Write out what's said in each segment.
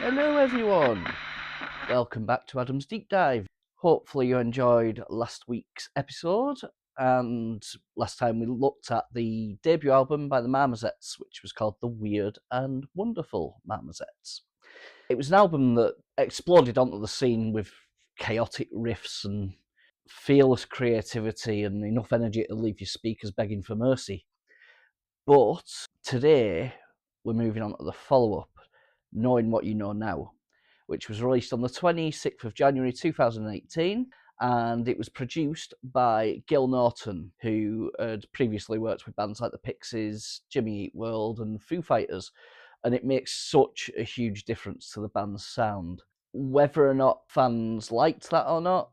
Hello everyone, welcome back to Adam's Deep Dive. Hopefully you enjoyed last week's episode, and last time we looked at the debut album by the Marmozets, which was called The Weird and Wonderful Marmozets. It was an album that exploded onto the scene with chaotic riffs and fearless creativity and enough energy to leave your speakers begging for mercy. But today we're moving on to the follow-up, Knowing What You Know Now, which was released on the 26th of January 2018, and it was produced by Gil Norton, who had previously worked with bands like the Pixies, Jimmy Eat World and Foo Fighters, and it makes such a huge difference to the band's sound. Whether or not fans liked that or not,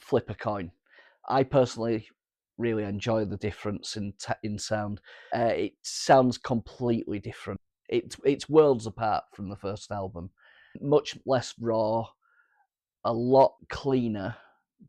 flip a coin. I personally really enjoy the difference in sound. It sounds completely different. It's worlds apart from the first album. Much less raw, a lot cleaner,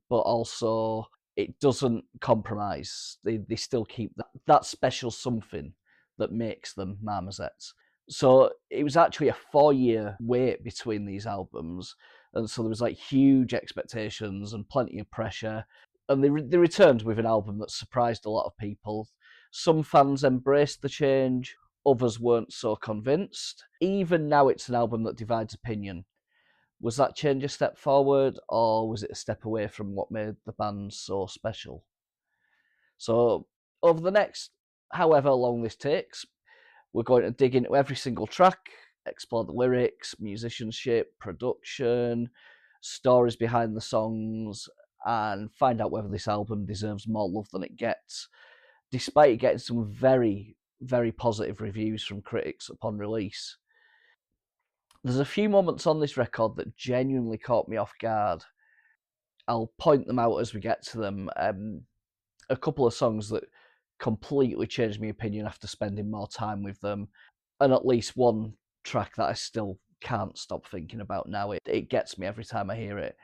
but also it doesn't compromise. They still keep that special something that makes them Marmozets. So it was actually a 4-year wait between these albums, and so there was like huge expectations and plenty of pressure. And they returned with an album that surprised a lot of people. Some fans embraced the change, others weren't so convinced. Even now, it's an album that divides opinion. Was that change a step forward, or was it a step away from what made the band so special? So, over the next however long this takes, we're going to dig into every single track, explore the lyrics, musicianship, production, stories behind the songs, and find out whether this album deserves more love than it gets, despite it getting some very, very positive reviews from critics upon release. There's a few moments on this record that genuinely caught me off guard. I'll point them out as we get to them. A couple of songs that completely changed my opinion after spending more time with them, and at least one track that I still can't stop thinking about now. It gets me every time I hear it,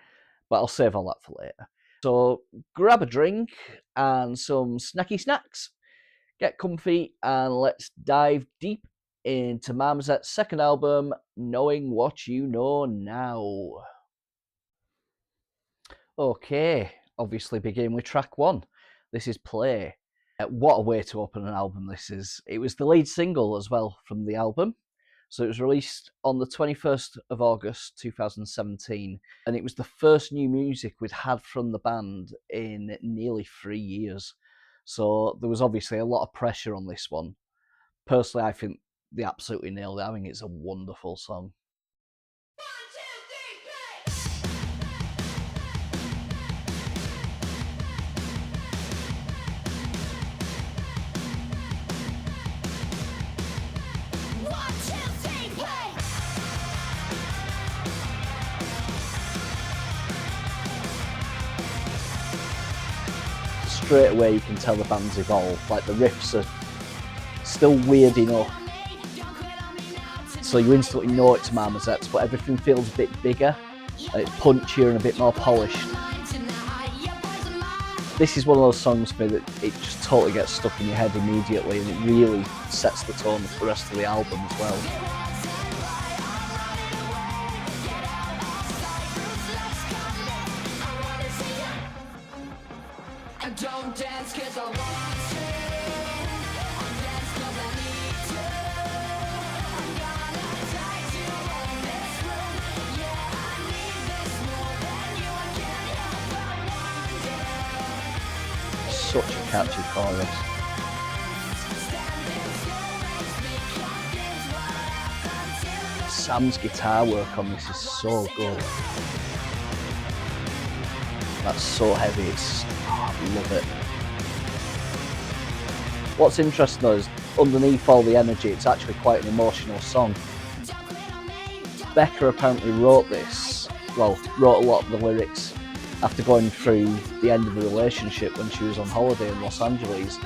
but I'll save all that for later. So grab a drink and some snacky snacks, get comfy, and let's dive deep into Marmozets' second album, Knowing What You Know Now. Okay, obviously begin with track 1. This is Play. What a way to open an album this is. It was the lead single as well from the album. So it was released on the 21st of August 2017, and it was the first new music we'd had from the band in nearly 3 years. So there was obviously a lot of pressure on this one. Personally, I think they absolutely nailed it. I think it's a wonderful song. Straight away you can tell the band's evolved. Like the riffs are still weird enough, so you instantly know it's Marmozets, but everything feels a bit bigger, and it's punchier and a bit more polished. This is one of those songs for me that it just totally gets stuck in your head immediately, and it really sets the tone for the rest of the album as well. Such a catchy chorus. Sam's guitar work on this is so good. That's so heavy, I love it. What's interesting though is underneath all the energy, it's actually quite an emotional song. Becca apparently wrote a lot of the lyrics after going through the end of the relationship when she was on holiday in Los Angeles.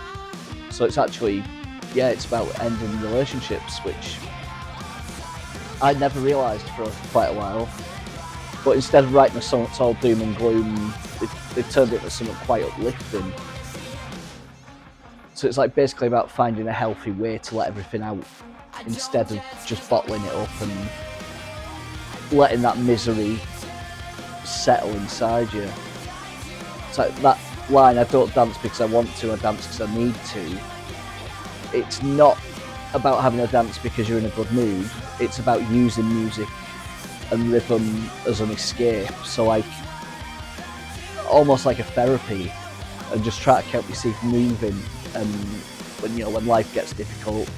So it's actually, it's about ending relationships, which I never realised for quite a while. But instead of writing a song that's all doom and gloom, they've turned it into something quite uplifting. So it's like basically about finding a healthy way to let everything out. instead of just bottling it up and letting that misery settle inside you. It's like that line, I don't dance because I want to, I dance because I need to. It's not about having a dance because you're in a good mood, it's about using music and rhythm as an escape. So like, almost like a therapy, and just try to keep yourself moving, and when life gets difficult,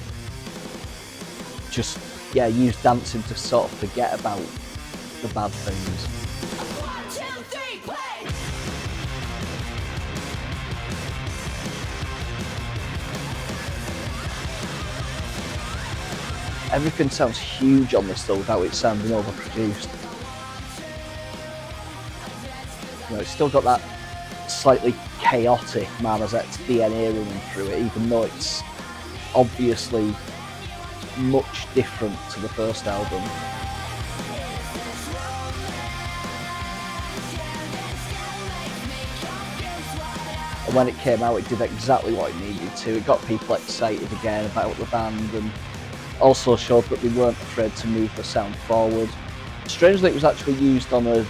just use dancing to sort of forget about the bad things. Everything sounds huge on this though, without it sounding overproduced. It's still got that slightly chaotic Marmozets DNA running through it, even though it's obviously much different to the first album. And when it came out, it did exactly what it needed to. It got people excited again about the band, and also showed that they weren't afraid to move the sound forward. Strangely, it was actually used on a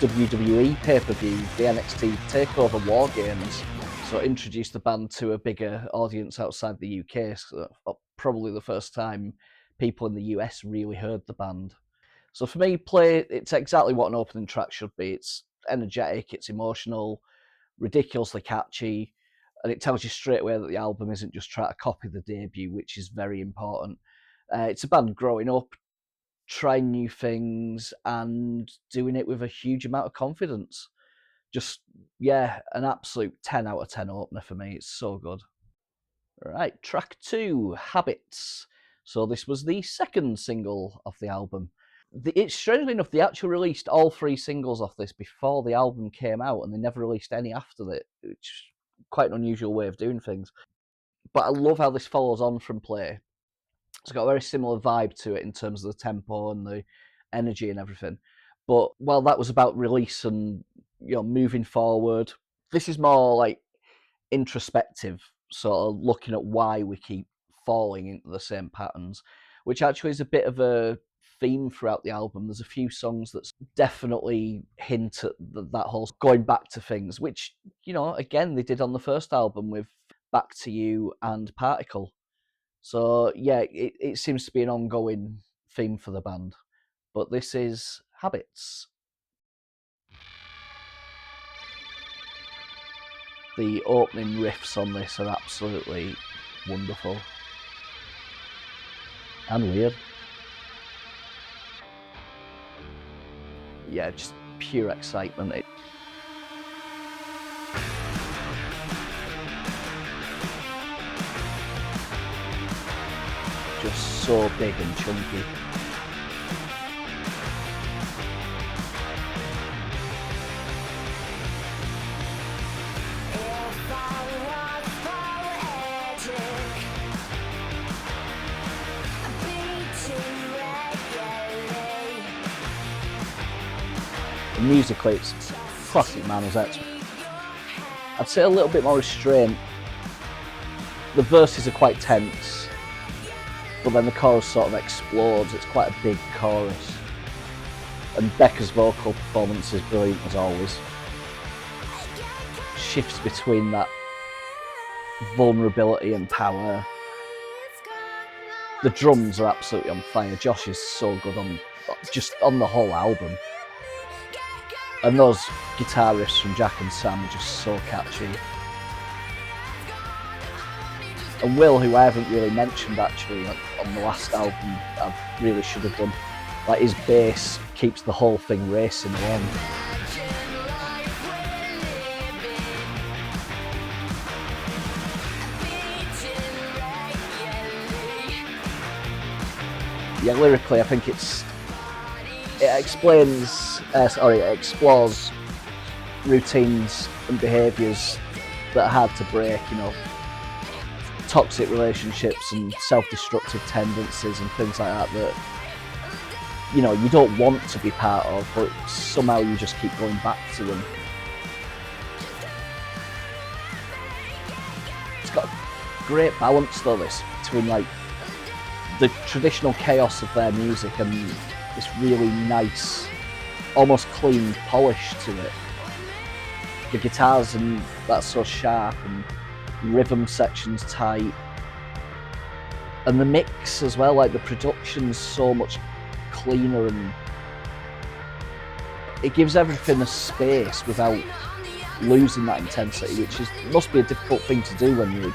WWE pay-per-view, the NXT TakeOver War Games, so it introduced the band to a bigger audience outside the UK, so probably the first time people in the US really heard the band. So for me, it's exactly what an opening track should be. It's energetic, it's emotional, ridiculously catchy, and it tells you straight away that the album isn't just trying to copy the debut, which is very important. It's a band growing up, trying new things, and doing it with a huge amount of confidence. Just, an absolute 10 out of 10 opener for me. It's so good. Right, track 2, Habits. So this was the second single of the album. It's strangely enough, they actually released all 3 singles off this before the album came out, and they never released any after it, which is quite an unusual way of doing things. But I love how this follows on from Play. It's got a very similar vibe to it in terms of the tempo and the energy and everything. But while that was about release and moving forward, this is more like introspective, sort of looking at why we keep falling into the same patterns, which actually is a bit of a theme throughout the album. There's a few songs that definitely hint at that whole going back to things, which, again, they did on the first album with Back to You and Particle. So it seems to be an ongoing theme for the band. But this is Habits. The opening riffs on this are absolutely wonderful. And weird. Yeah, just pure excitement. Just so big and chunky. Musically, it's classic Marmozets. I'd say a little bit more restraint. The verses are quite tense, but then the chorus sort of explodes. It's quite a big chorus. And Becca's vocal performance is brilliant as always. Shifts between that vulnerability and power. The drums are absolutely on fire. Josh is so good on the whole album. And those guitar riffs from Jack and Sam are just so catchy. And Will, who I haven't really mentioned actually on the last album, I really should have done. Like, his bass keeps the whole thing racing along. Yeah, lyrically, I think it explores routines and behaviours that are hard to break, toxic relationships and self-destructive tendencies and things like that you don't want to be part of, but somehow you just keep going back to them. It's got a great balance though, this, between like the traditional chaos of their music and this really nice, almost clean polish to it. The guitars and that's so sharp, and rhythm section's tight, and the mix as well, like the production's so much cleaner, and it gives everything a space without losing that intensity, which must be a difficult thing to do when you're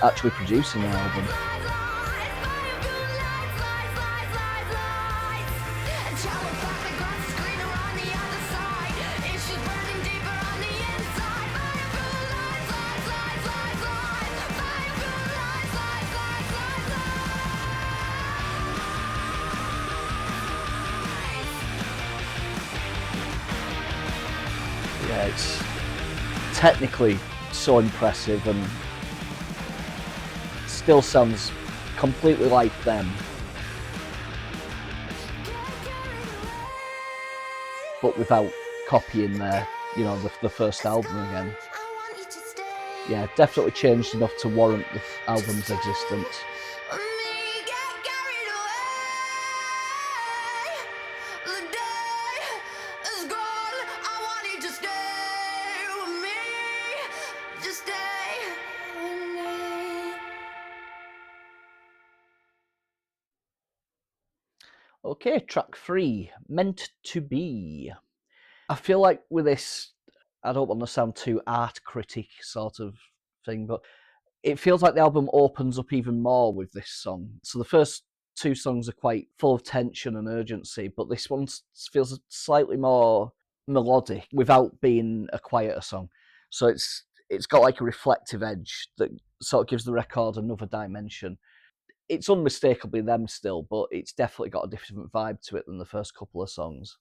actually producing an album. Yeah, it's technically so impressive and still sounds completely like them, but without copying their, you know, the first album again. Yeah, definitely changed enough to warrant the album's existence. Okay, track 3, Meant to Be. I feel like with this, I don't want to sound too art critic sort of thing, but it feels like the album opens up even more with this song. So the first 2 songs are quite full of tension and urgency, but this one feels slightly more melodic without being a quieter song. So it's got like a reflective edge that sort of gives the record another dimension. It's unmistakably them still, but it's definitely got a different vibe to it than the first couple of songs.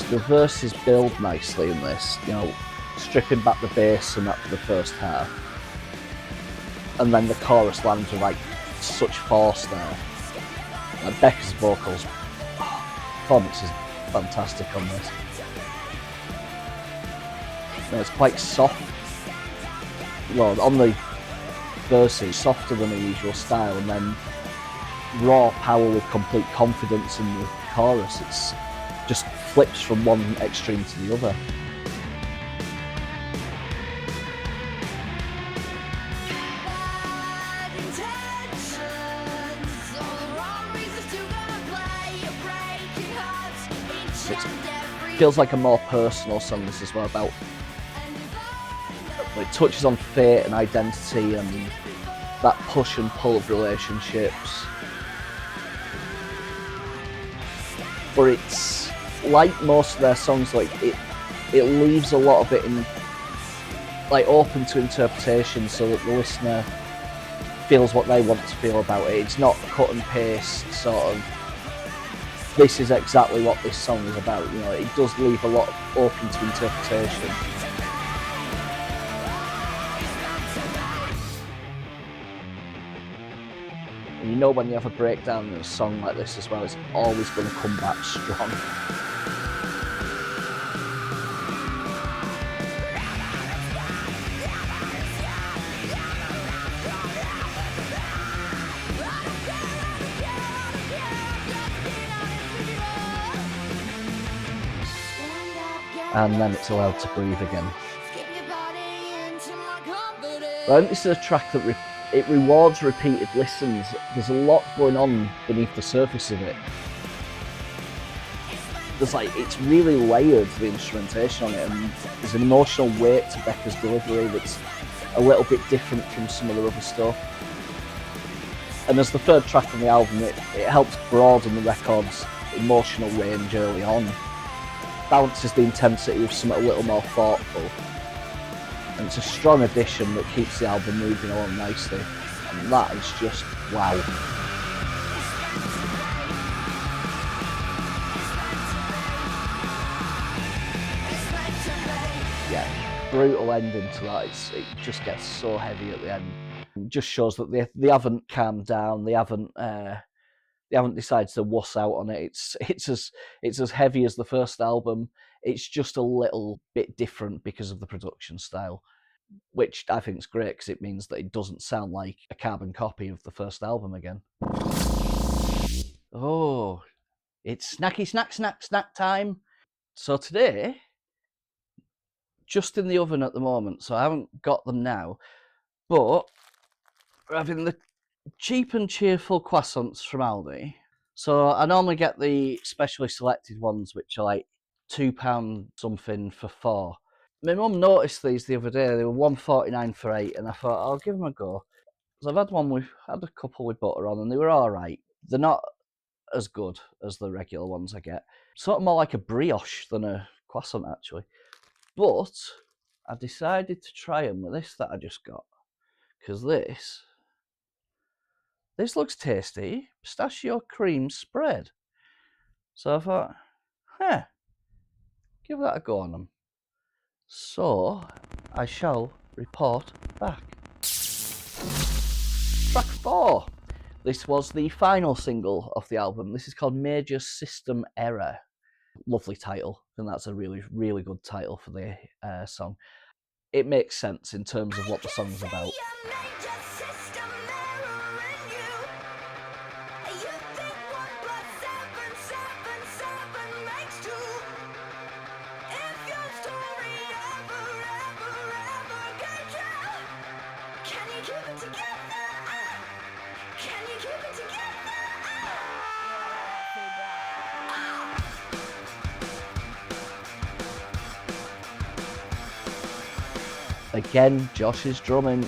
The verses build nicely in this, you know, stripping back the bass and that for the first half, and then the chorus lands with like such force there. Like Becca's vocals, performance is fantastic on this. You know, it's quite soft. Well, on the verses, softer than the usual style, and then raw power with complete confidence in the chorus. It's just flips from one extreme to the other. It feels like a more personal song this as well, about it touches on fate and identity and that push and pull of relationships. But it's like most of their songs, like it leaves a lot of it in like open to interpretation, so that the listener feels what they want to feel about it. It's not cut and paste sort of, this is exactly what this song is about. You know, it does leave a lot open to interpretation. And you know when you have a breakdown in a song like this as well, it's always going to come back strong. And then it's allowed to breathe again. I think this is a track that it rewards repeated listens. There's a lot going on beneath the surface of it. It's really layered, the instrumentation on it, and there's an emotional weight to Becca's delivery that's a little bit different from some of the other stuff. And as the third track on the album, it helps broaden the record's emotional range early on. Balances the intensity of something a little more thoughtful. And it's a strong addition that keeps the album moving along nicely. And that is just wow. Yeah, brutal ending to that. It just gets so heavy at the end. It just shows that they haven't calmed down. They haven't decided to wuss out on it. It's as heavy as the first album. It's just a little bit different because of the production style, which I think is great because it means that it doesn't sound like a carbon copy of the first album again. Oh, it's snacky snack time. So today, just in the oven at the moment, so I haven't got them now, but we're having the cheap and cheerful croissants from Aldi. So I normally get the specially selected ones, which are like £2 something for 4. My mum noticed these the other day. They were £1.49 for 8, and I thought I'll give them a go. Because I've had a couple with butter on, and they were all right. They're not as good as the regular ones I get. Sort of more like a brioche than a croissant, actually. But I decided to try them with this that I just got, because this looks tasty. Pistachiocreme spread. So I thought, give that a go on them. So I shall report back. Track 4. This was the final single of the album. This is called Major System Error. Lovely title, and that's a really, really good title for the song. It makes sense in terms of what the song's about. Again, Josh's drumming,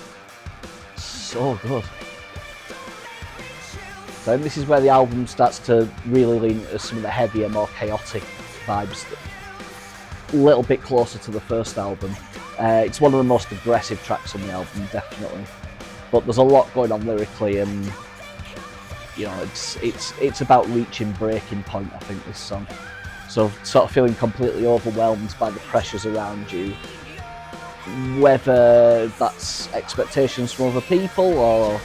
so good. Then this is where the album starts to really lean into some of the heavier, more chaotic vibes, a little bit closer to the first album. It's one of the most aggressive tracks on the album, definitely. But there's a lot going on lyrically, and you know, it's about reaching breaking point, I think, this song. So sort of feeling completely overwhelmed by the pressures around you, whether that's expectations from other people or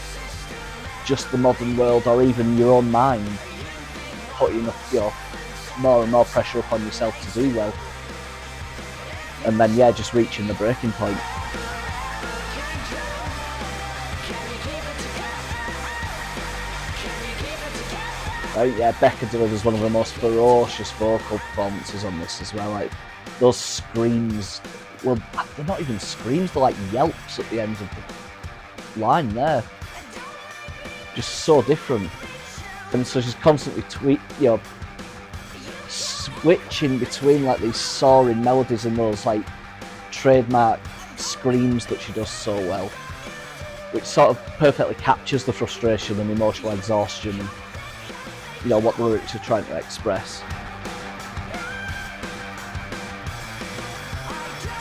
just the modern world or even your own mind, putting more and more pressure upon yourself to do well, and then just reaching the breaking point. Becca delivers one of the most ferocious vocal performances on this as well. Like those screams, well, they're not even screams, they're like yelps at the end of the line there. Just so different. And so she's constantly switching between like these soaring melodies and those like trademark screams that she does so well, which sort of perfectly captures the frustration and emotional exhaustion and what the lyrics are trying to express.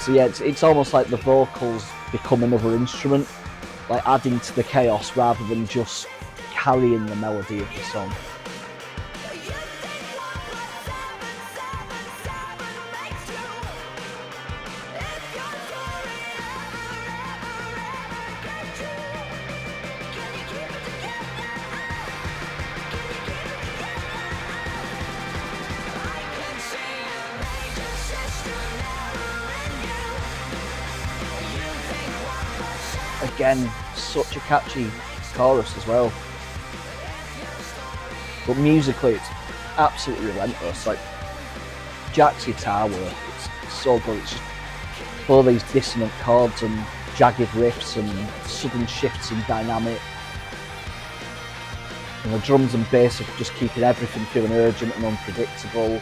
So it's almost like the vocals become another instrument, like adding to the chaos rather than just carrying the melody of the song. Again, such a catchy chorus as well. But musically, it's absolutely relentless. Like Jack's guitar work, it's so good. It's just all these dissonant chords and jagged riffs and sudden shifts in dynamic. And the drums and bass are just keeping everything feeling urgent and unpredictable.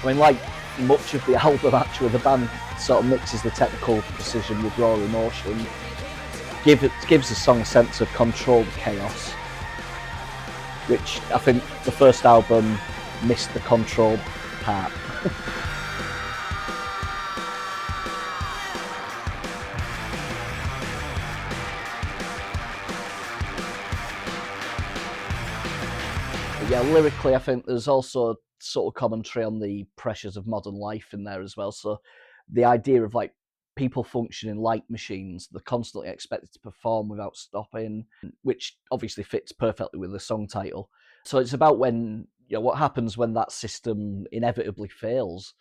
I mean, like much of the album, actually, the band sort of mixes the technical precision with raw emotion. gives the song a sense of controlled chaos, which I think the first album missed the controlled part. Yeah, lyrically, I think there's also a sort of commentary on the pressures of modern life in there as well. So the idea of like people functioning like machines, they're constantly expected to perform without stopping, which obviously fits perfectly with the song title. So it's about when, what happens when that system inevitably fails.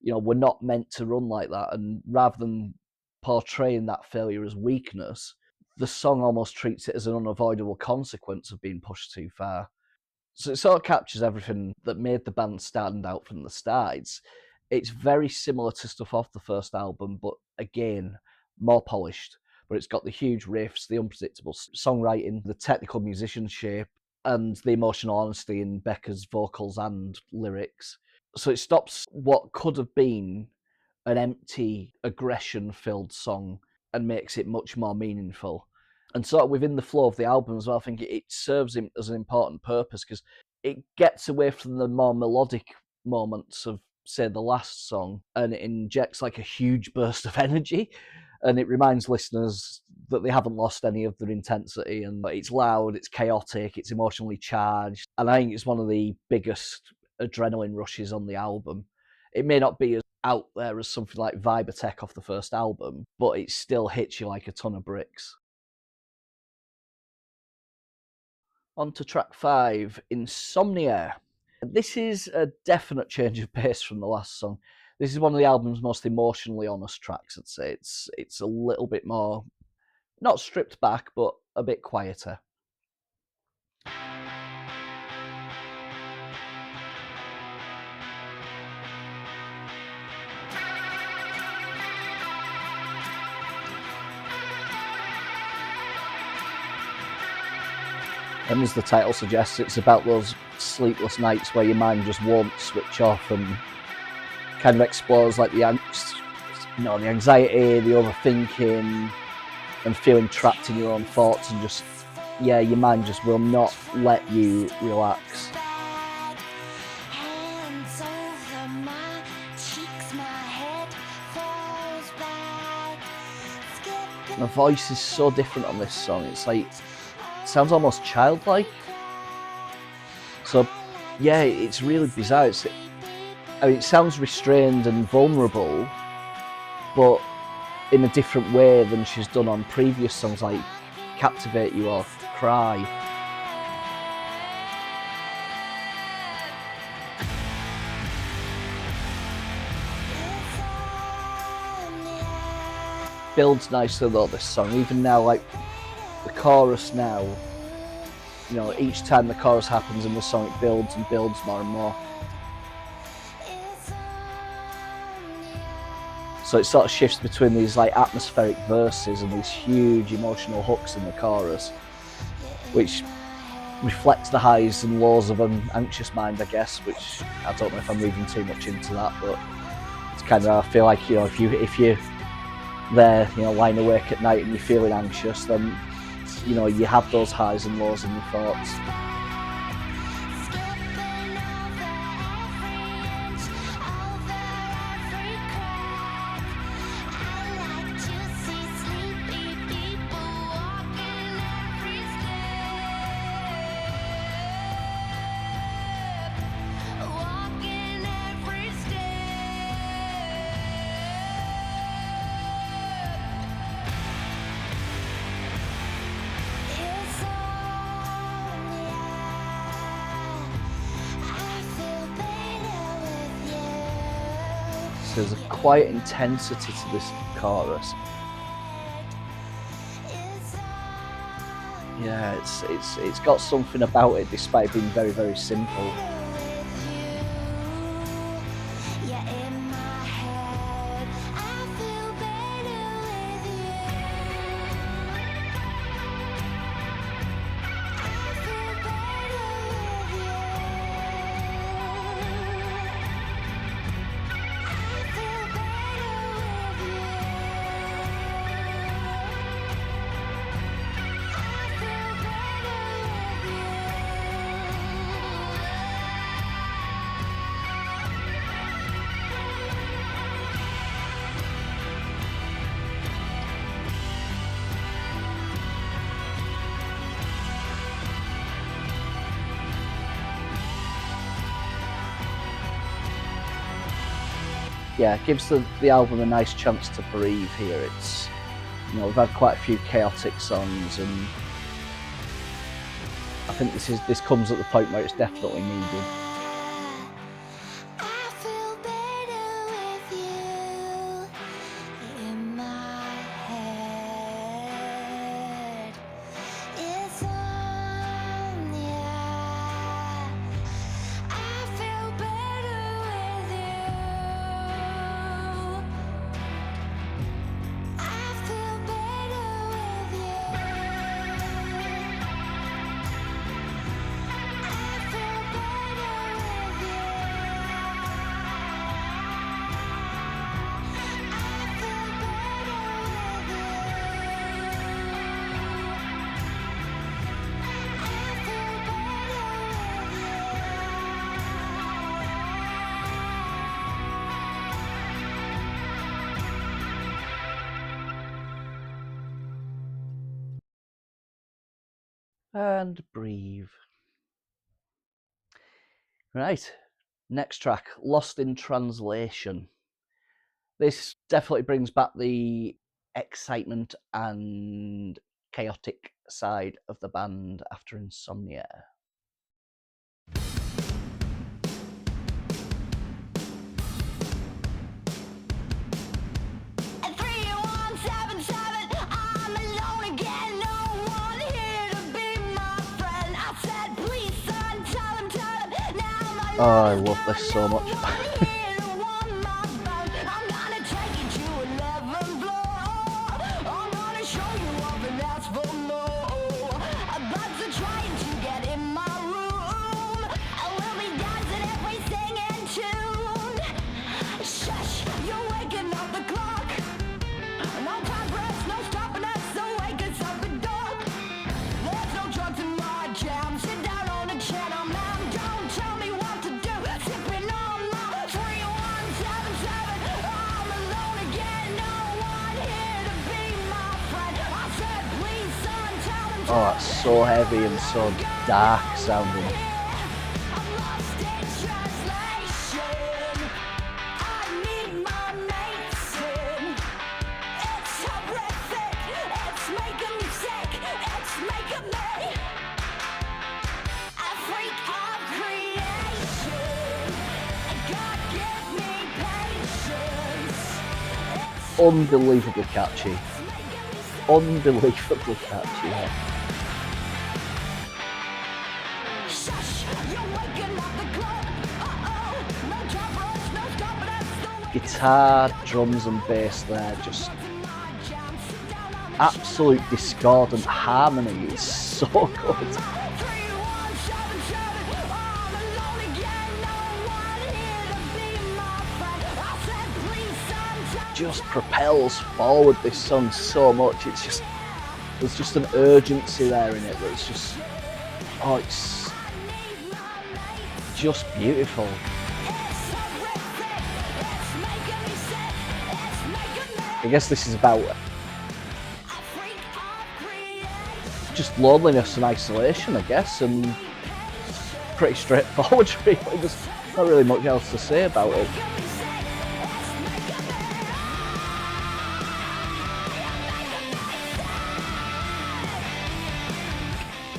We're not meant to run like that. And rather than portraying that failure as weakness, the song almost treats it as an unavoidable consequence of being pushed too far. So it sort of captures everything that made the band stand out from the start. It's very similar to stuff off the first album, but again, more polished. But it's got the huge riffs, the unpredictable songwriting, the technical musicianship, and the emotional honesty in Becca's vocals and lyrics. So it stops what could have been an empty, aggression-filled song and makes it much more meaningful. And sort of within the flow of the album as well, I think it serves him as an important purpose because it gets away from the more melodic moments of, say, the last song, and it injects like a huge burst of energy, and it reminds listeners that they haven't lost any of their intensity, and it's loud, it's chaotic, it's emotionally charged, and I think it's one of the biggest adrenaline rushes on the album. It may not be as out there as something like Vibertech off the first album, but it still hits you like a ton of bricks. On to track 5, Insomnia. This is a definite change of pace from the last song. This is one of the album's most emotionally honest tracks, I'd say. It's a little bit more, not stripped back, but a bit quieter. And as the title suggests, it's about those sleepless nights where your mind just won't switch off, and kind of explores like the anxiety, the overthinking, and feeling trapped in your own thoughts, and just, your mind just will not let you relax. The voice is so different on this song. It's like, it sounds almost childlike. So, it's really bizarre. It sounds restrained and vulnerable, but in a different way than she's done on previous songs like Captivate You or Cry. Builds nicely though, this song, even now, like the chorus now, each time the chorus happens in the song, it builds and builds more and more. So it sort of shifts between these like atmospheric verses and these huge emotional hooks in the chorus, which reflects the highs and lows of an anxious mind, I guess, which I don't know if I'm reading too much into that, but it's kind of, I feel like, if you're there, lying awake at night and you're feeling anxious, then you have those highs and lows in your thoughts. There's a quiet intensity to this chorus. Yeah, it's got something about it despite being very, very simple. yeah, it gives the album a nice chance to breathe here. It's, you know, we've had quite a few chaotic songs, and I think this comes at the point where it's definitely needed. And breathe. Right, next track, Lost in Translation. This definitely brings back the excitement and chaotic side of the band after Insomnia. Oh, I love this so much. Oh, it's so heavy and so dark sounding. Unbelievably catchy. Unbelievably catchy, yeah. Guitar, drums and bass there, just absolute discordant harmony. It's so good. Just propels forward this song so much. It's just, there's just an urgency there in it that's just, oh, it's just beautiful. I guess this is about just loneliness and isolation, I guess, and pretty straightforward really. There's not really much else to say about it.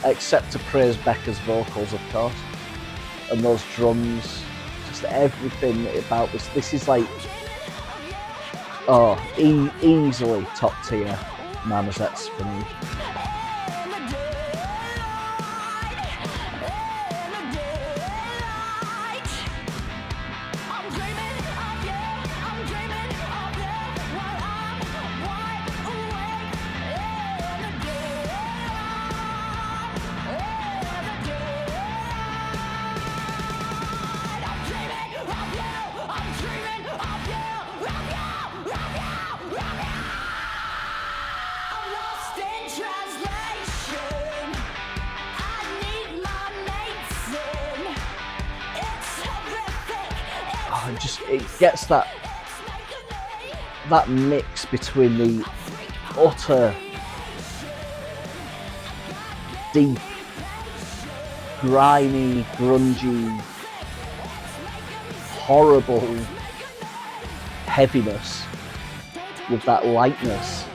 Except to praise Becca's vocals, of course, and those drums, just everything about this. This is like, oh, easily top tier Marmozets for me. It gets that mix between the utter deep, grimy, grungy, horrible heaviness with that lightness,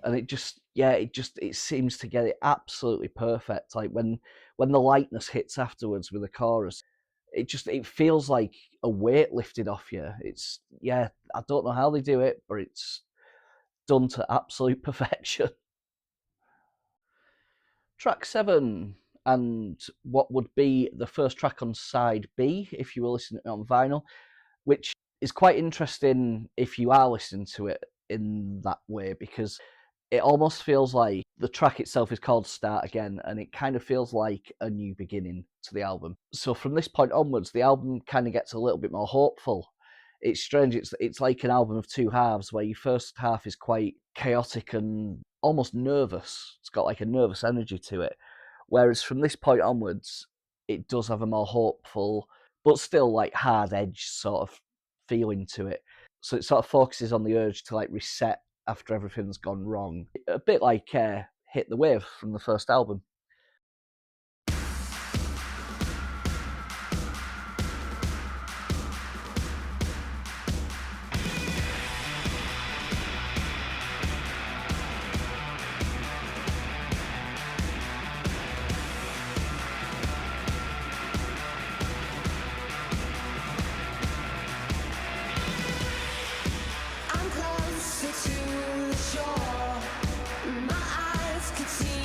and it seems to get it absolutely perfect. Like when the lightness hits afterwards with the chorus, it feels like a weight lifted off you. I don't know how they do it, but it's done to absolute perfection. Track 7, and what would be the first track on side B if you were listening on vinyl, which is quite interesting if you are listening to it in that way, because it almost feels like the track itself is called Start Again, and it kind of feels like a new beginning to the album. So from this point onwards, the album kind of gets a little bit more hopeful. It's strange, it's like an album of two halves, where your first half is quite chaotic and almost nervous. It's got like a nervous energy to it. Whereas from this point onwards, it does have a more hopeful, but still like hard edge sort of feeling to it. So it sort of focuses on the urge to like reset after everything's gone wrong. A bit like Hit the Wave from the first album.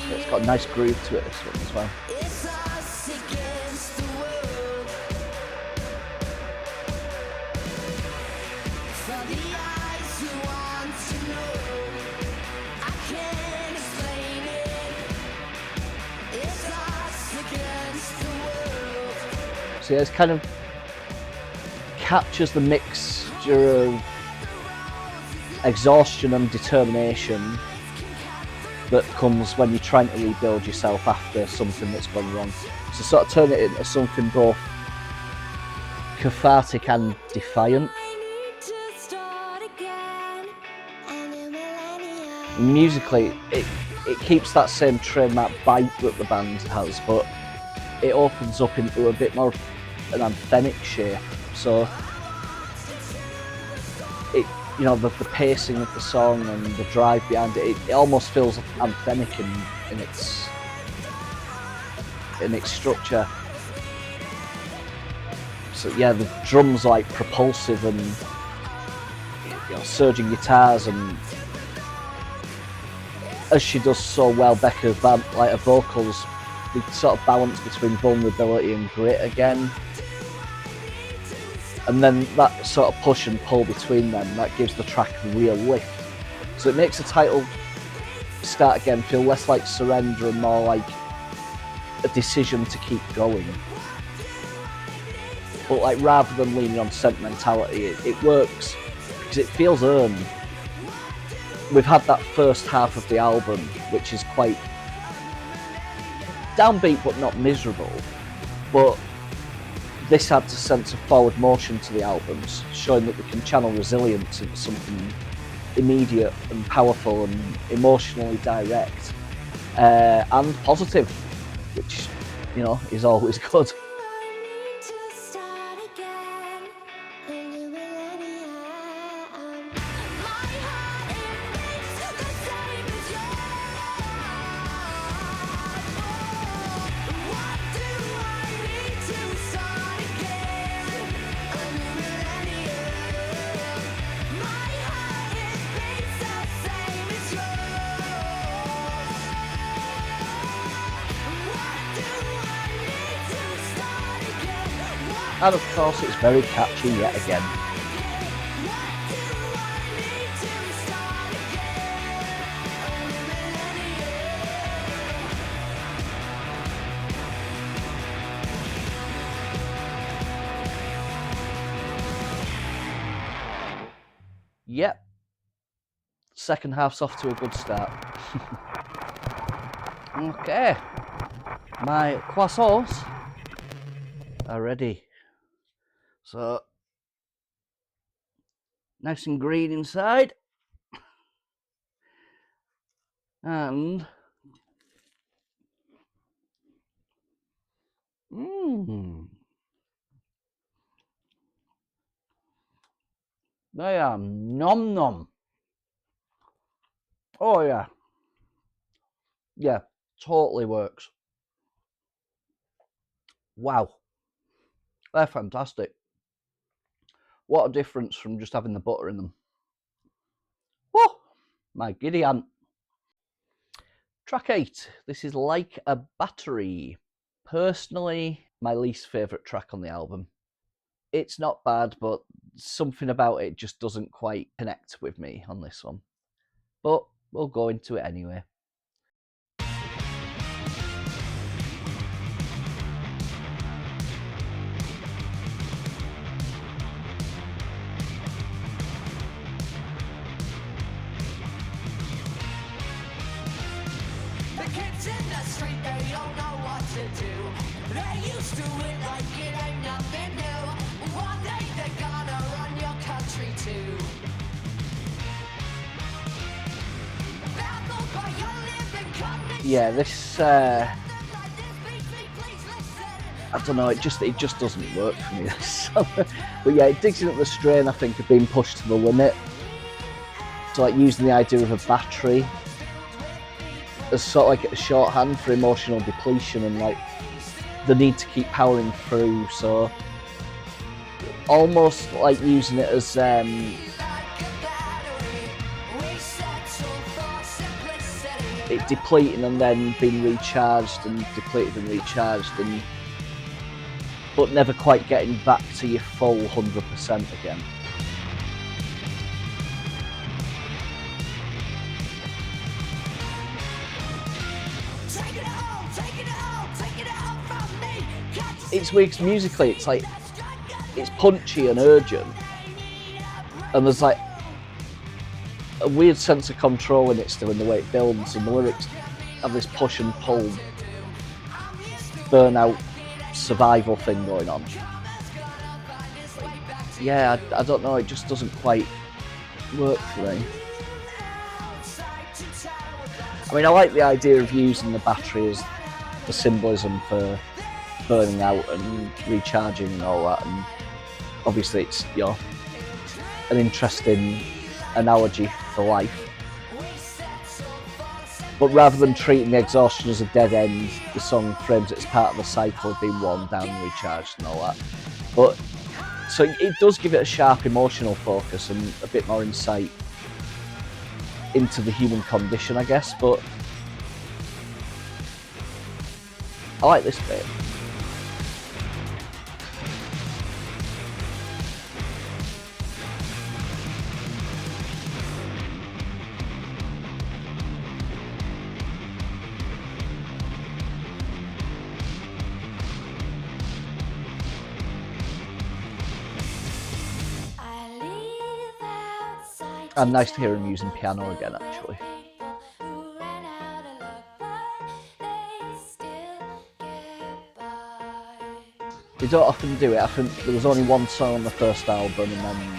It's got a nice groove to it, this one as well. So yeah, it's kind of captures the mixture of exhaustion and determination that comes when you're trying to rebuild yourself after something that's gone wrong. So sort of turn it into something both cathartic and defiant. Musically, it keeps that same trademark bite that the band has, but it opens up into a bit more an anthemic shape. So the pacing of the song and the drive behind it, it almost feels anthemic in its structure. So yeah, the drums like propulsive and surging guitars, and as she does so well, Becca, like her vocals, they sort of balance between vulnerability and grit again. And then that sort of push and pull between them, that gives the track a real lift. So it makes the title Start Again feel less like surrender and more like a decision to keep going. But like rather than leaning on sentimentality, it works because it feels earned. We've had that first half of the album, which is quite downbeat but not miserable. But this adds a sense of forward motion to the albums, showing that we can channel resilience into something immediate and powerful and emotionally direct and positive, which is always good. And of course it's very catchy yet again. Yep. Second half's off to a good start. Okay. My croissants are ready. So, nice and green inside. And They are nom nom. Oh yeah. Yeah, totally works. Wow. They're fantastic. What a difference from just having the butter in them. Whoa, my giddy aunt. Track 8. This is Like a Battery. Personally, my least favourite track on the album. It's not bad, but something about it just doesn't quite connect with me on this one. But we'll go into it anyway. Kids in the street, they don't know what to do. They used to it like it ain't nothing new. One day they're gonna run your country too. Baffled by your living condition. Yeah, this I don't know, it just doesn't work for me. But yeah, it digs into the strain, I think, of being pushed to the limit. So like using the idea of a battery as sort of like a shorthand for emotional depletion and like the need to keep powering through. So almost like using it as it depleting and then being recharged and depleted and recharged, and but never quite getting back to your full 100% again. It's weird 'cause musically it's like it's punchy and urgent, and there's like a weird sense of control in it still in the way it builds, and the lyrics have this push and pull burnout survival thing going on. Yeah, I don't know, it just doesn't quite work for me. I mean, I like the idea of using the battery as the symbolism for burning out and recharging and all that, and obviously it's, you know, an interesting analogy for life. But rather than treating the exhaustion as a dead end, the song frames it as part of the cycle of being worn down and recharged and all that. But so it does give it a sharp emotional focus and a bit more insight into the human condition, I guess. But I like this bit. And nice to hear him using piano again, actually. They don't often do it. I think there was only one song on the first album, and then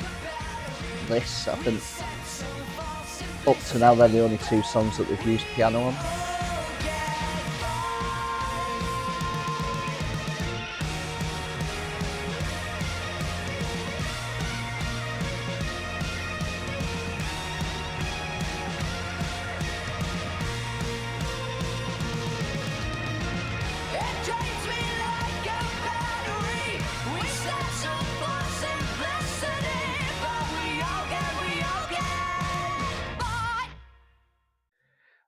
this. I think up to now they're the only two songs that they've used piano on.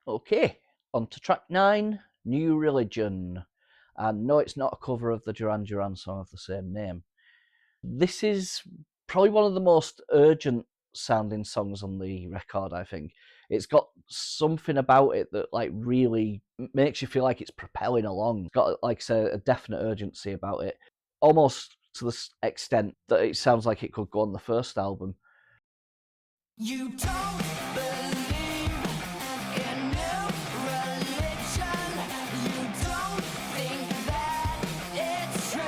Okay, on to track 9, New Religion. And no, it's not a cover of the Duran Duran song of the same name. This is probably one of the most urgent sounding songs on the record, I think. It's got something about it that like really makes you feel like it's propelling along. It's got, like I say, a definite urgency about it, almost to the extent that it sounds like it could go on the first album. You don't believe in new religion. You don't think that it's true.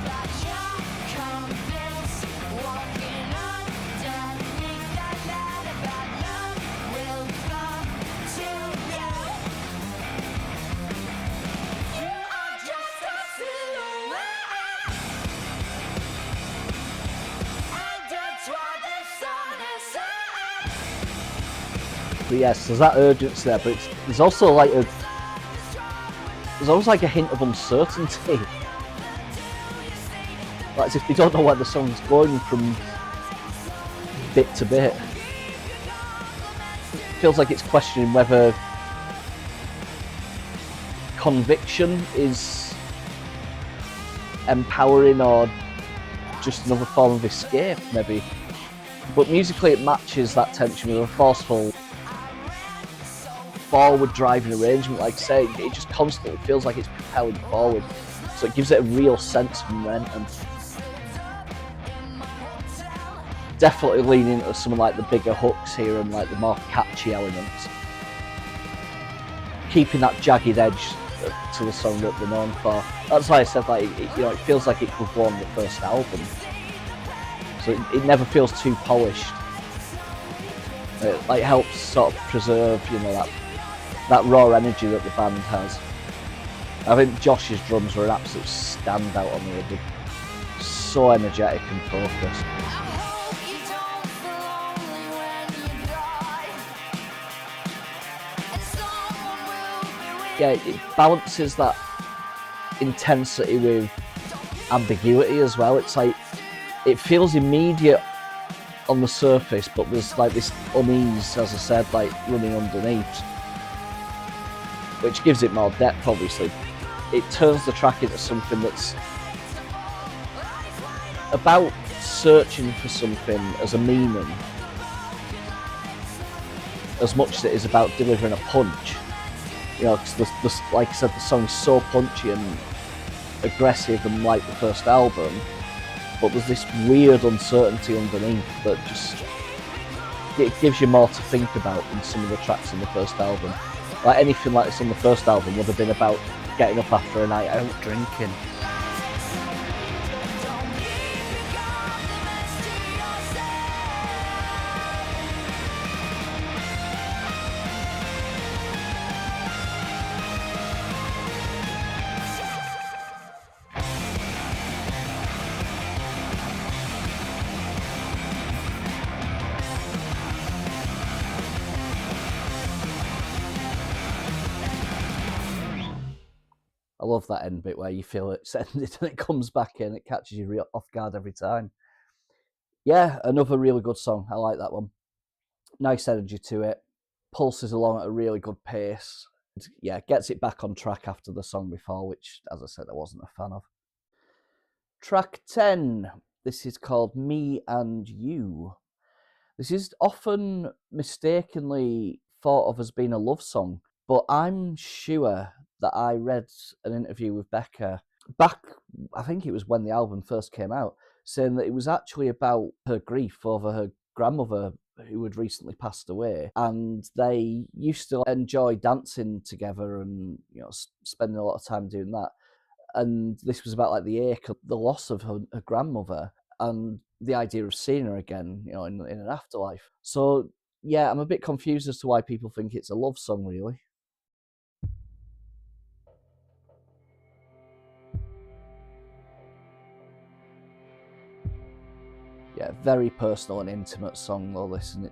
But you're convinced, walking underneath that ladder, that love will come to you. You are just a silhouette. So yes, there's that urgency there, but there's also like there's almost like a hint of uncertainty. Like as if they don't know where the song's going from bit to bit. It feels like it's questioning whether conviction is empowering or just another form of escape, maybe. But musically, it matches that tension with a forceful, forward-driving arrangement. Like I say, it just constantly feels like it's propelling forward. So it gives it a real sense of momentum. Definitely leaning into some of like the bigger hooks here and like the more catchy elements. Keeping that jagged edge to the song that they're known for. That's why I said like it feels like it could go on the first album. So it never feels too polished. It like helps sort of preserve, that raw energy that the band has. I think Josh's drums were an absolute standout on here. They're so energetic and focused. Yeah, it balances that intensity with ambiguity as well. It's like it feels immediate on the surface, but there's like this unease, as I said, like running underneath, which gives it more depth. Obviously, it turns the track into something that's about searching for something as a meaning, as much as it is about delivering a punch. Because like I said, the song is so punchy and aggressive and like the first album, but there's this weird uncertainty underneath that just it gives you more to think about than some of the tracks on the first album. Like anything like this on the first album would have been about getting up after a night out drinking. I love that end bit where you feel it's ended and it comes back in, it catches you off guard every time. Yeah, another really good song. I like that one. Nice energy to it. Pulses along at a really good pace. Yeah, gets it back on track after the song before, which, as I said, I wasn't a fan of. Track 10. This is called Me and You. This is often mistakenly thought of as being a love song, but I'm sure that I read an interview with Becca back, I think it was when the album first came out, saying that it was actually about her grief over her grandmother who had recently passed away, and they used to enjoy dancing together and spending a lot of time doing that. And this was about like the ache of the loss of her grandmother and the idea of seeing her again, in an afterlife. So yeah, I'm a bit confused as to why people think it's a love song, really. Yeah, very personal and intimate song though this, and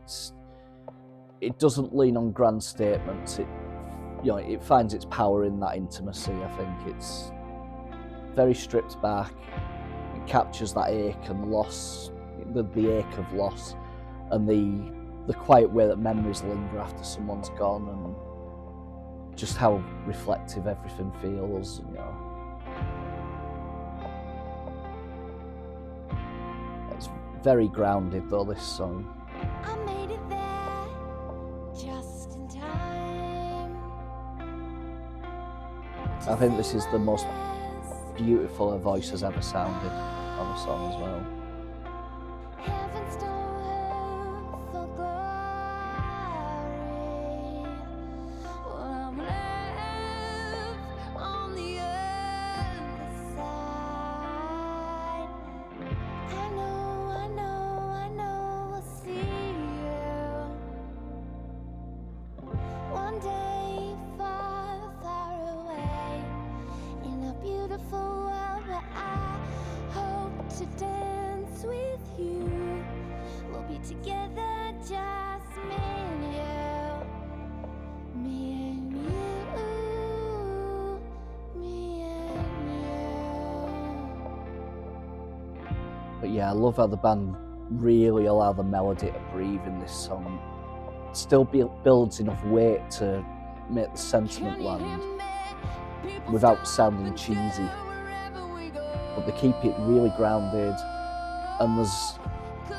it doesn't lean on grand statements. It finds its power in that intimacy. I think it's very stripped back. It captures that ache and loss, the ache of loss, and the quiet way that memories linger after someone's gone, and just how reflective everything feels. It's very grounded though, this song. I made it there just in time. I think this is the most beautiful her voice has ever sounded on a song as well. Heaven stole her for glory. Well, I'm left on the other side. I know I'll see you one day, far, far away, in a beautiful world where I hope to dance with you. We'll be together, just me and you. But yeah, I love how the band really allow the melody to breathe in this song. It still builds enough weight to make the sentiment land without sounding cheesy. But they keep it really grounded, and there's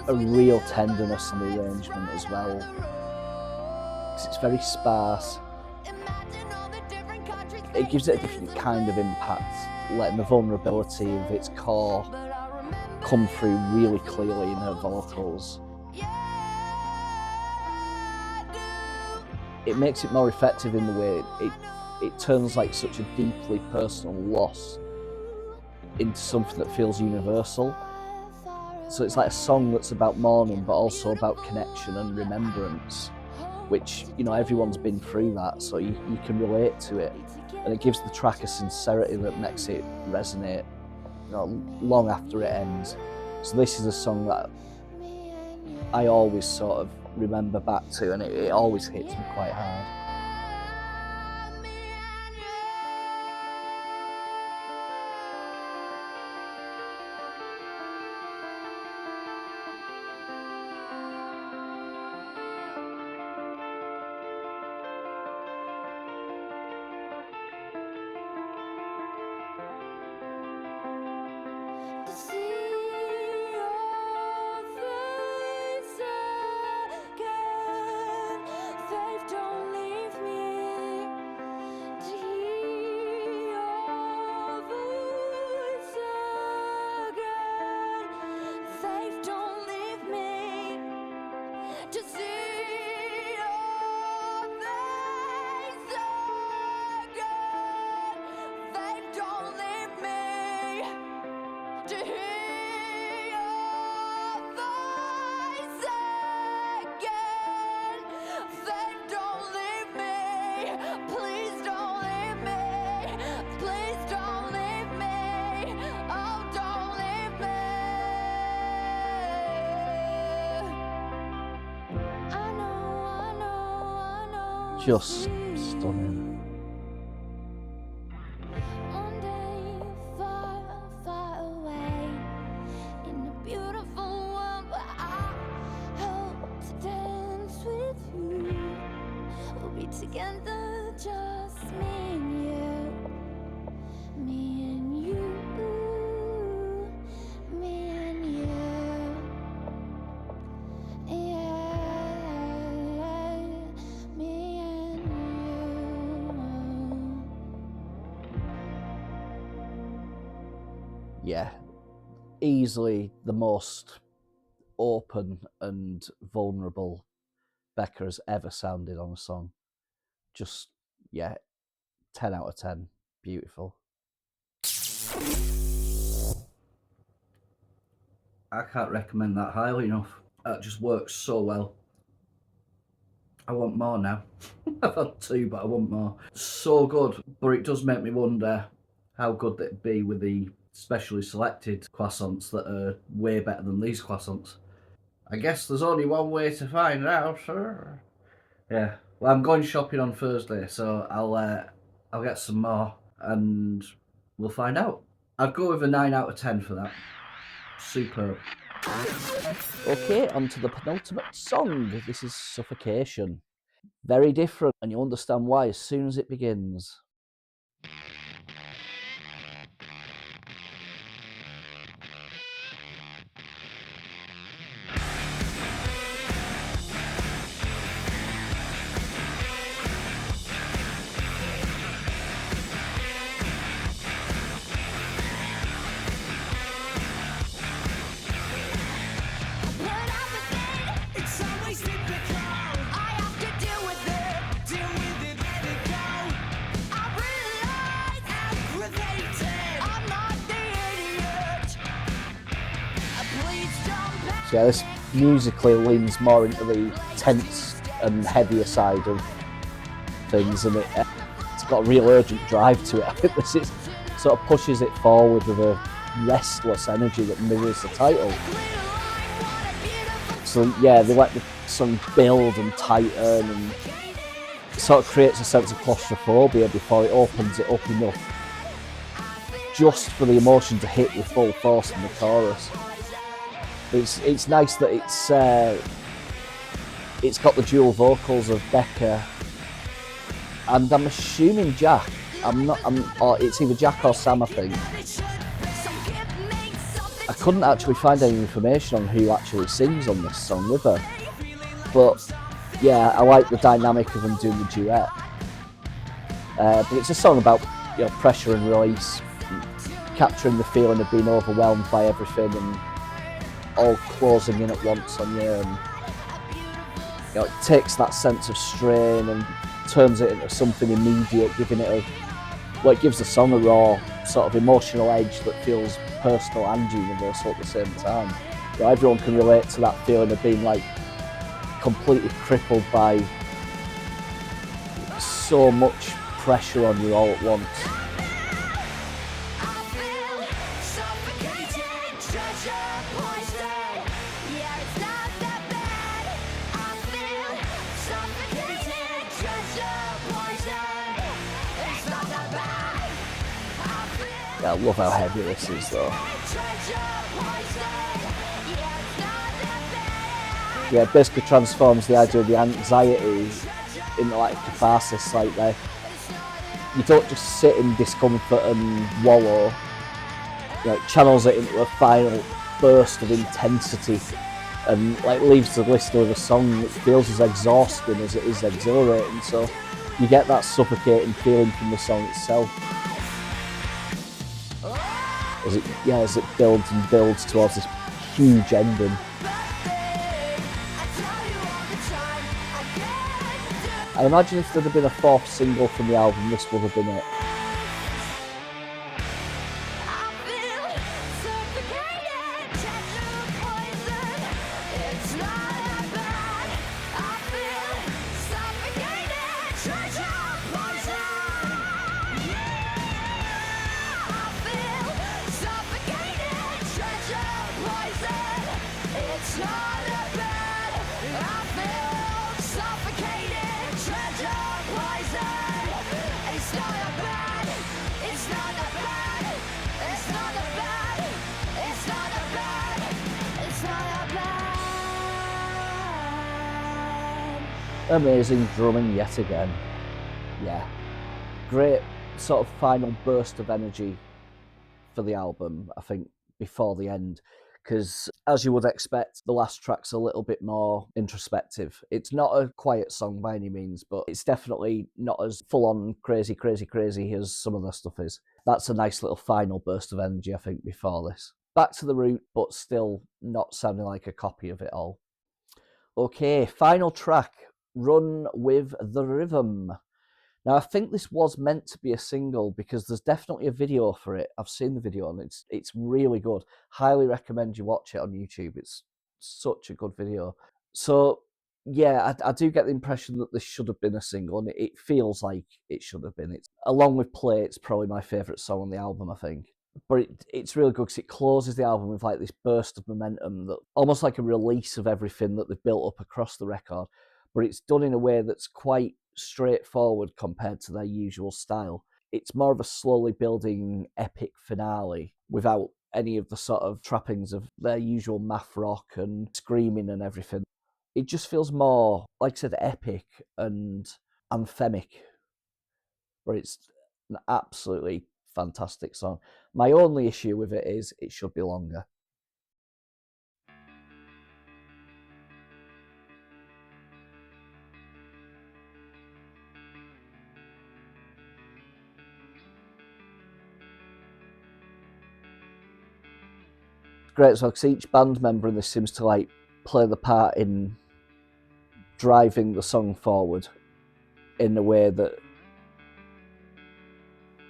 a real tenderness in the arrangement as well. 'Cause it's very sparse. It gives it a different kind of impact, letting the vulnerability of its core come through really clearly in her vocals. It makes it more effective in the way it turns like such a deeply personal loss into something that feels universal. So it's like a song that's about mourning, but also about connection and remembrance, which, you know, everyone's been through that, so you can relate to it. And it gives the track a sincerity that makes it resonate, you know, long after it ends. So this is a song that I always sort of remember back to, and it always hits me quite hard. Just stunning. One day, far, far away, in a beautiful world where I hope to dance with you. We'll be together, just me and you, me and you, me and you. Yeah, easily the most open and vulnerable Becca has ever sounded on a song. Just, yeah, 10 out of 10. Beautiful. I can't recommend that highly enough. That just works so well. I want more now. I've had 2, but I want more. So good, but it does make me wonder how good it'd be with the specially selected croissants that are way better than these croissants. I guess there's only one way to find out. Yeah, well, I'm going shopping on Thursday, so I'll get some more and we'll find out. I'd go with a 9 out of 10 for that. Superb. Okay, on to the penultimate song. This is Suffocation. Very different, and you'll understand why as soon as it begins. So yeah, this musically leans more into the tense and heavier side of things, and it's got a real urgent drive to it. I think this is, sort of pushes it forward with a restless energy that mirrors the title. So yeah, they let the song build and tighten, and it sort of creates a sense of claustrophobia before it opens it up enough just for the emotion to hit with full force in the chorus. But it's nice that it's got the dual vocals of Becca, and I'm assuming Jack. Or it's either Jack or Sam, I think. I couldn't actually find any information on who actually sings on this song with her, but yeah, I like the dynamic of them doing the duet. But it's a song about, you know, pressure and release, capturing the feeling of being overwhelmed by everything and all closing in at once on you, and you know, it takes that sense of strain and turns it into something immediate, giving it a, well, it gives the song a raw sort of emotional edge that feels personal and universal at the same time. You know, everyone can relate to that feeling of being like completely crippled by so much pressure on you all at once. Yeah, I love how heavy this is though. Yeah, it basically transforms the idea of the anxiety into like catharsis, like that. You don't just sit in discomfort and wallow. You know, it channels it into a final burst of intensity and like leaves the listener with a song that feels as exhausting as it is exhilarating. So you get that suffocating feeling from the song itself. As it builds and builds towards this huge ending. I imagine if there'd have been a fourth single from the album, this would have been it. Amazing drumming yet again. Yeah, great sort of final burst of energy for the album, I think, before the end, because as you would expect, the last track's a little bit more introspective. It's not a quiet song by any means, but it's definitely not as full-on crazy as some of the stuff is. That's a nice little final burst of energy, I think, before this. Back to the root, but still not sounding like a copy of it all. Okay, final track, Run With The Rhythm. Now, I think this was meant to be a single because there's definitely a video for it. I've seen the video and it's really good. Highly recommend you watch it on YouTube. It's such a good video. So, yeah, I do get the impression that this should have been a single, and it feels like it should have been. It's, along with Play, it's probably my favourite song on the album, I think. But it's really good because it closes the album with like this burst of momentum, that almost like a release of everything that they've built up across the record. But it's done in a way that's quite straightforward compared to their usual style. It's more of a slowly building epic finale without any of the sort of trappings of their usual math rock and screaming and everything. It just feels more, like I said, epic and anthemic. But it's an absolutely fantastic song. My only issue with it is it should be longer. Great as well, because each band member in this seems to like play the part in driving the song forward in a way that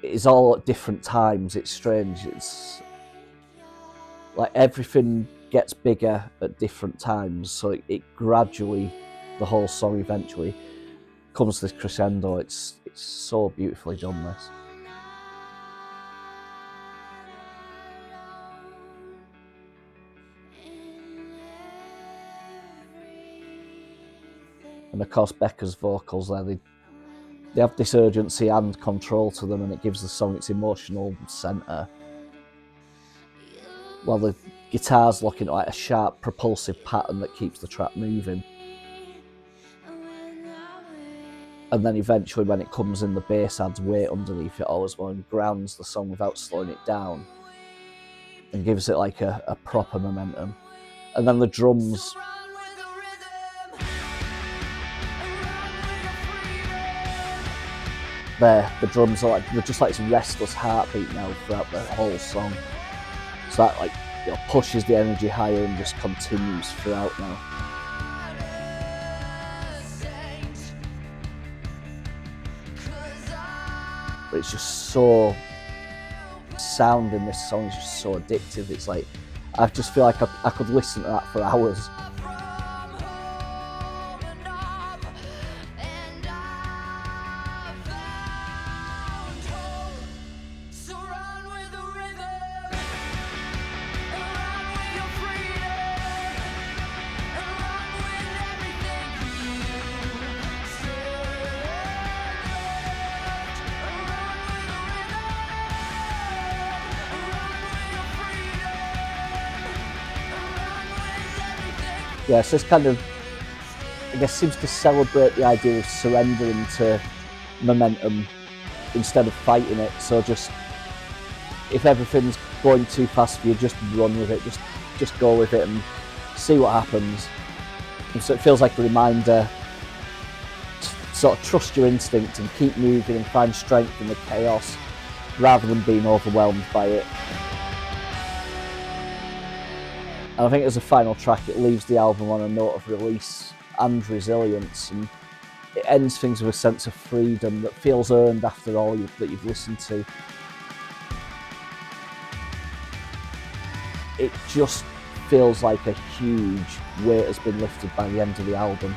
is all at different times. It's strange. It's like everything gets bigger at different times, so it gradually, the whole song eventually comes to this crescendo. It's so beautifully done, this. And of course, Becca's vocals there, they have this urgency and control to them, and it gives the song its emotional centre. While the guitars looking like a sharp propulsive pattern that keeps the track moving. And then eventually when it comes in, the bass adds weight underneath it all as well and grounds the song without slowing it down and gives it like a proper momentum. And then the drums, the drums are like, they're just like this restless heartbeat now throughout the whole song. So that like, you know, pushes the energy higher and just continues throughout now. But it's just so, sound in this song is just so addictive. It's like, I just feel like I could listen to that for hours. Yeah, so this kind of, I guess, seems to celebrate the idea of surrendering to momentum instead of fighting it. So just, if everything's going too fast for you, just run with it, just go with it and see what happens. And so it feels like a reminder to sort of trust your instinct and keep moving and find strength in the chaos rather than being overwhelmed by it. And I think as a final track, it leaves the album on a note of release and resilience, and it ends things with a sense of freedom that feels earned after all that you've listened to. It just feels like a huge weight has been lifted by the end of the album.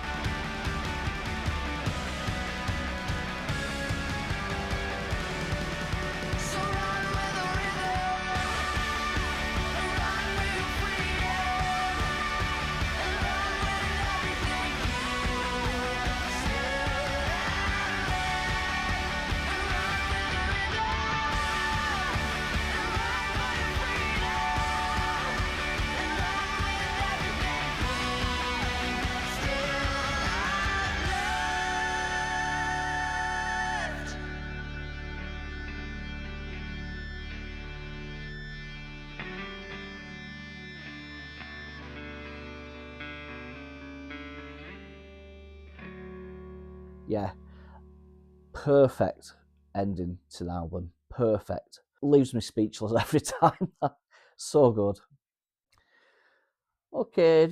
Yeah, perfect ending to the album. Perfect. Leaves me speechless every time. So good. Okay,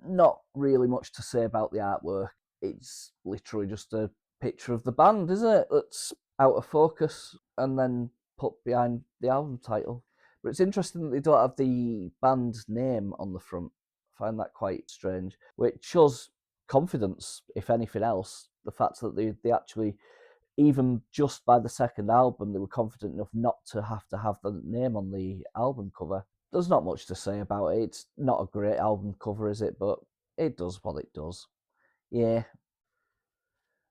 not really much to say about the artwork. It's literally just a picture of the band, isn't it? That's out of focus and then put behind the album title. But it's interesting that they don't have the band name on the front. I find that quite strange, which shows confidence, if anything else. The fact that they actually, even just by the second album, they were confident enough not to have the name on the album cover. There's not much to say about it. It's not a great album cover, is it? But it does what it does. Yeah.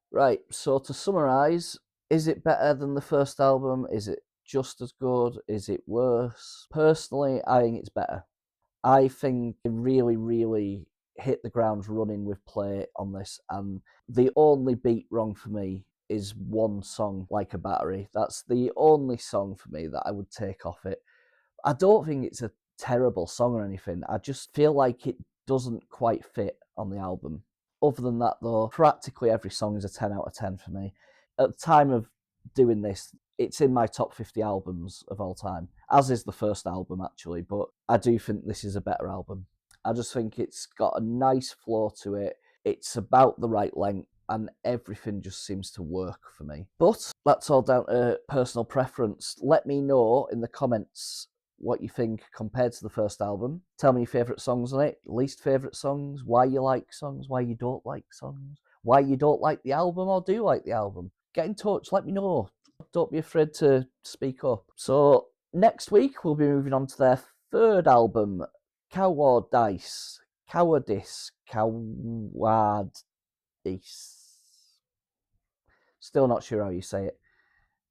Right, so to summarise, is it better than the first album? Is it just as good? Is it worse? Personally, I think it's better. I think they really, really hit the ground running with play on this, and the only beat wrong for me is one song, Like a Battery. That's the only song for me that I would take off it. I don't think it's a terrible song or anything. I just feel like it doesn't quite fit on the album. Other than that, though, practically every song is a 10 out of 10 for me. At the time of doing this, it's in my top 50 albums of all time, as is the first album, actually, but I do think this is a better album. I just think it's got a nice flow to it. It's about the right length, and everything just seems to work for me. But that's all down to personal preference. Let me know in the comments what you think compared to the first album. Tell me your favourite songs on it, least favourite songs, why you like songs, why you don't like songs, why you don't like the album or do like the album. Get in touch, let me know. Don't be afraid to speak up. So next week we'll be moving on to their third album, Cowardice. Still not sure how you say it.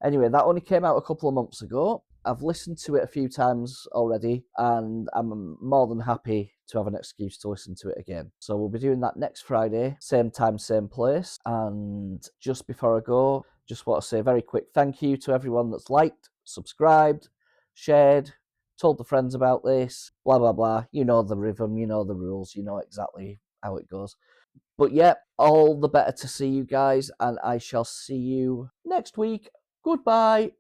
Anyway, that only came out a couple of months ago. I've listened to it a few times already, and I'm more than happy to have an excuse to listen to it again. So we'll be doing that next Friday, same time, same place. And just before I go, just want to say a very quick thank you to everyone that's liked, subscribed, shared, told the friends about this, blah, blah, blah. You know the rhythm, you know the rules, you know exactly how it goes. But yeah, all the better to see you guys, and I shall see you next week. Goodbye.